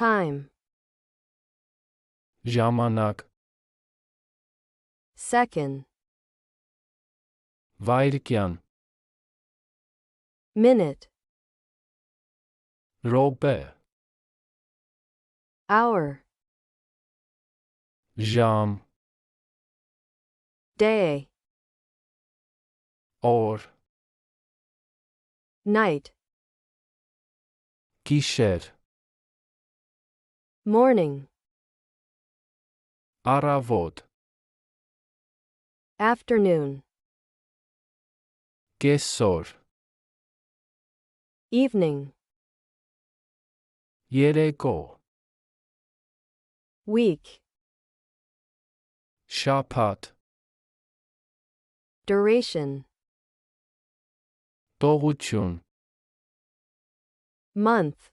time, Ժամանակ, second, վայրկյան, minute, րոպե, hour, ժամ, day, օր, night, գիշեր, morning, առավոտ, afternoon, կեսօր, evening, երեկո, week, շաբաթ, duration, տողություն, month,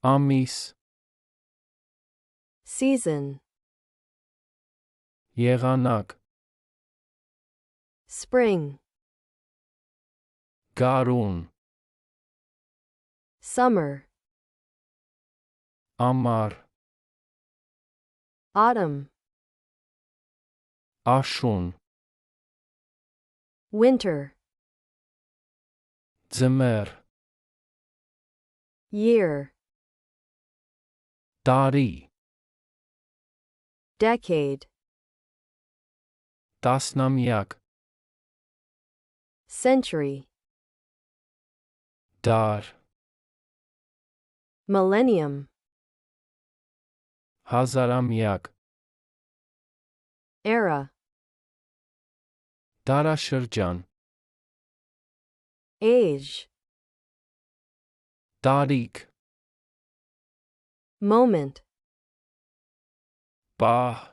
ամիս, season, եղանակ, spring, գարուն, summer, ամառ, autumn, աշուն, winter, ձմեռ, year, տարի, decade, տասնամյակ, century, դար, millennium, հազարամյակ, era, դարաշրջան, age, տարիք, moment, պահ,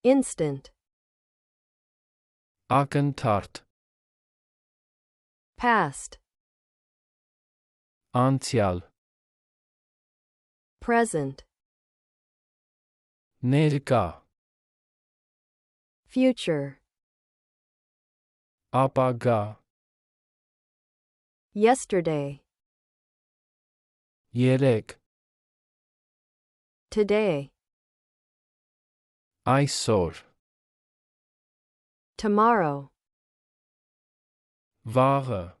instant, ակնթարթ, past, անցյալ, present, ներկա, future, ապագա, yesterday, երեկ, today, այսօր, tomorrow, վաղը,